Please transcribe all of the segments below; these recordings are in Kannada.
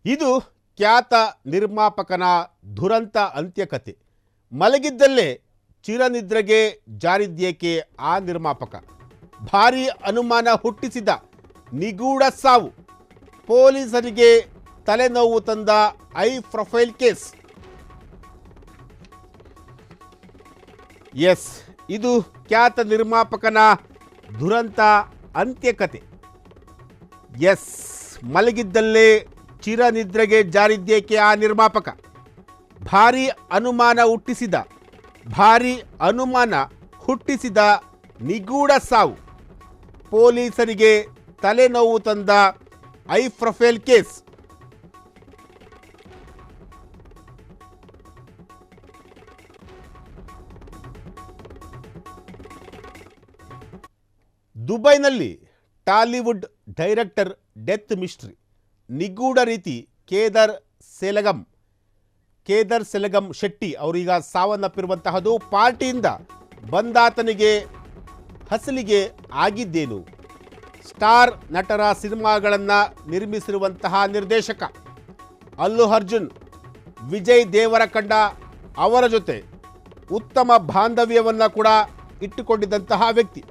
ಇದು ಖ್ಯಾತ ನಿರ್ಮಾಪಕನ ದುರಂತ ಅಂತ್ಯಕಥೆ. ಮಲಗಿದ್ದಲ್ಲೇ ಚಿರನಿದ್ರೆಗೆ ಜಾರಿದ್ಯೇಕೆ ಆ ನಿರ್ಮಾಪಕ? ಭಾರೀ ಅನುಮಾನ ಹುಟ್ಟಿಸಿದ ನಿಗೂಢ ಸಾವು. ಪೊಲೀಸರಿಗೆ ತಲೆನೋವು ತಂದ ಐ ಪ್ರೊಫೈಲ್ ಕೇಸ್. ಎಸ್, ಇದು ಖ್ಯಾತ ನಿರ್ಮಾಪಕನ ದುರಂತ ಅಂತ್ಯಕಥೆ. ಎಸ್, ಮಲಗಿದ್ದಲ್ಲೇ ಚಿರನಿದ್ರೆಗೆ ಜಾರಿದ್ಯೇಕೆ ಆ ನಿರ್ಮಾಪಕ? ಭಾರೀ ಅನುಮಾನ ಹುಟ್ಟಿಸಿದ ನಿಗೂಢ ಸಾವು. ಪೊಲೀಸರಿಗೆ ತಲೆನೋವು ತಂದ ಐ ಪ್ರೊಫೈಲ್ ಕೇಸ್. ದುಬೈನಲ್ಲಿ ಟಾಲಿವುಡ್ ಡೈರೆಕ್ಟರ್ ಡೆತ್ ಮಿಸ್ಟ್ರಿ. ನಿಗೂಢ ರೀತಿ ಕೇದರ್ ಸೆಲಗಂ ಶೆಟ್ಟಿ ಅವರೀಗ ಸಾವನ್ನಪ್ಪಿರುವಂತಹದ್ದು. ಪಾರ್ಟಿಯಿಂದ ಬಂದಾತನಿಗೆ ಹಸಲಿಗೆ ಆಗಿದ್ದೇನು? ಸ್ಟಾರ್ ನಟರ ಸಿನಿಮಾಗಳನ್ನು ನಿರ್ಮಿಸಿರುವಂತಹ ನಿರ್ದೇಶಕ ಅಲ್ಲು ಅರ್ಜುನ್, ವಿಜಯ್ ದೇವರಕೊಂಡ ಅವರ ಜೊತೆ ಉತ್ತಮ ಬಾಂಧವ್ಯವನ್ನು ಕೂಡ ಇಟ್ಟುಕೊಂಡಿದ್ದಂತಹ ವ್ಯಕ್ತಿ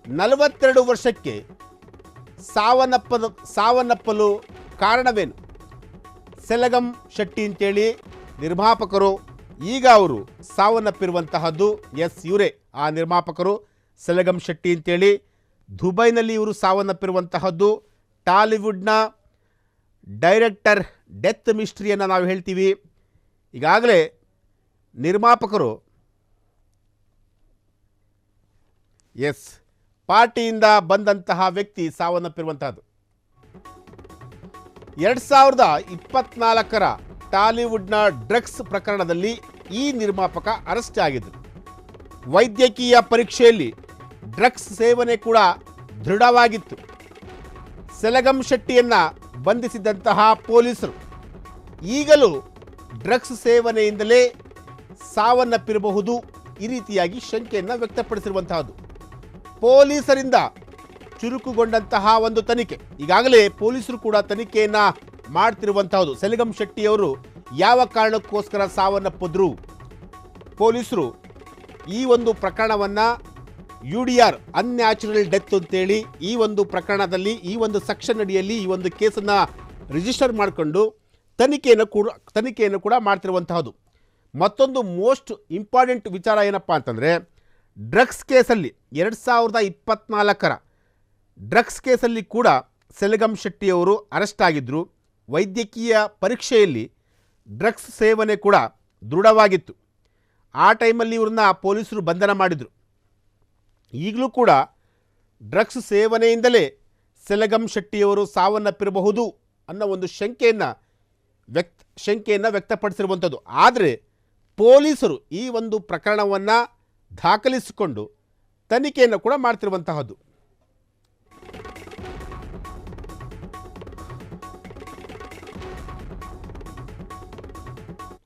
42 ವರ್ಷಕ್ಕೆ ಸಾವನ್ನಪ್ಪಲು ಕಾರಣವೇನು? ಸೆಲಗಂ ಶೆಟ್ಟಿ ಅಂತೇಳಿ ನಿರ್ಮಾಪಕರು, ಈಗ ಅವರು ಸಾವನ್ನಪ್ಪಿರುವಂತಹದ್ದು. ಎಸ್, ಇವರೇ ಆ ನಿರ್ಮಾಪಕರು ಸೆಲಗಂ ಶೆಟ್ಟಿ ಅಂತೇಳಿ. ದುಬೈನಲ್ಲಿ ಇವರು ಸಾವನ್ನಪ್ಪಿರುವಂತಹದ್ದು. ಟಾಲಿವುಡ್ನ ಡೈರೆಕ್ಟರ್ ಡೆತ್ ಮಿಸ್ಟ್ರಿಯನ್ನು ನಾವು ಹೇಳ್ತೀವಿ. ಈಗಾಗಲೇ ನಿರ್ಮಾಪಕರು ಎಸ್ ಪಾರ್ಟಿಯಿಂದ ಬಂದಂತಹ ವ್ಯಕ್ತಿ ಸಾವನ್ನಪ್ಪಿರುವಂತಹದ್ದು. 2024ರ ಟಾಲಿವುಡ್ನ ಡ್ರಗ್ಸ್ ಪ್ರಕರಣದಲ್ಲಿ ಈ ನಿರ್ಮಾಪಕ ಅರೆಸ್ಟ್ ಆಗಿದ್ದರು. ವೈದ್ಯಕೀಯ ಪರೀಕ್ಷೆಯಲ್ಲಿ ಡ್ರಗ್ಸ್ ಸೇವನೆ ಕೂಡ ದೃಢವಾಗಿತ್ತು. ಸೆಲಗಂ ಶೆಟ್ಟಿಯನ್ನು ಬಂಧಿಸಿದಂತಹ ಪೊಲೀಸರು ಈಗಲೂ ಡ್ರಗ್ಸ್ ಸೇವನೆಯಿಂದಲೇ ಸಾವನ್ನಪ್ಪಿರಬಹುದು ಈ ರೀತಿಯಾಗಿ ಶಂಕೆಯನ್ನು ವ್ಯಕ್ತಪಡಿಸಿರುವಂತಹದ್ದು. ಪೊಲೀಸರಿಂದ ಚುರುಕುಗೊಂಡಂತಹ ಒಂದು ತನಿಖೆ. ಈಗಾಗಲೇ ಪೊಲೀಸರು ಕೂಡ ತನಿಖೆಯನ್ನು ಮಾಡ್ತಿರುವಂತಹದ್ದು. ಸೆಲಗಂ ಶೆಟ್ಟಿಯವರು ಯಾವ ಕಾರಣಕ್ಕೋಸ್ಕರ ಸಾವನ್ನಪ್ಪಿದ್ರು? ಪೊಲೀಸರು ಈ ಒಂದು ಪ್ರಕರಣವನ್ನು UDR ಅನ್ಯಾಚುರಲ್ ಡೆತ್ ಅಂತೇಳಿ ಈ ಒಂದು ಪ್ರಕರಣದಲ್ಲಿ ಈ ಒಂದು ಸೆಕ್ಷನ್ ಅಡಿಯಲ್ಲಿ ಈ ಒಂದು ಕೇಸನ್ನು ರಿಜಿಸ್ಟರ್ ಮಾಡಿಕೊಂಡು ತನಿಖೆಯನ್ನು ಕೂಡ ಮಾಡ್ತಿರುವಂತಹದ್ದು. ಮತ್ತೊಂದು ಮೋಸ್ಟ್ ಇಂಪಾರ್ಟೆಂಟ್ ವಿಚಾರ ಏನಪ್ಪ ಅಂತಂದರೆ, ಡ್ರಗ್ಸ್ ಕೇಸಲ್ಲಿ 2024ರ ಡ್ರಗ್ಸ್ ಕೇಸಲ್ಲಿ ಕೂಡ ಸೆಲಗಂ ಶೆಟ್ಟಿಯವರು ಅರೆಸ್ಟ್ ಆಗಿದ್ದರು. ವೈದ್ಯಕೀಯ ಪರೀಕ್ಷೆಯಲ್ಲಿ ಡ್ರಗ್ಸ್ ಸೇವನೆ ಕೂಡ ದೃಢವಾಗಿತ್ತು. ಆ ಟೈಮಲ್ಲಿ ಇವ್ರನ್ನ ಪೊಲೀಸರು ಬಂಧನ ಮಾಡಿದರು. ಈಗಲೂ ಕೂಡ ಡ್ರಗ್ಸ್ ಸೇವನೆಯಿಂದಲೇ ಸೆಲಗಂ ಶೆಟ್ಟಿಯವರು ಸಾವನ್ನಪ್ಪಿರಬಹುದು ಅನ್ನೋ ಒಂದು ಶಂಕೆಯನ್ನು ವ್ಯಕ್ತಪಡಿಸಿರುವಂಥದ್ದು. ಆದರೆ ಪೊಲೀಸರು ಈ ಒಂದು ಪ್ರಕರಣವನ್ನು ದಾಖಲಿಸಿಕೊಂಡು ತನಿಖೆಯನ್ನು ಕೂಡ ಮಾಡ್ತಿರುವಂತಹದ್ದು.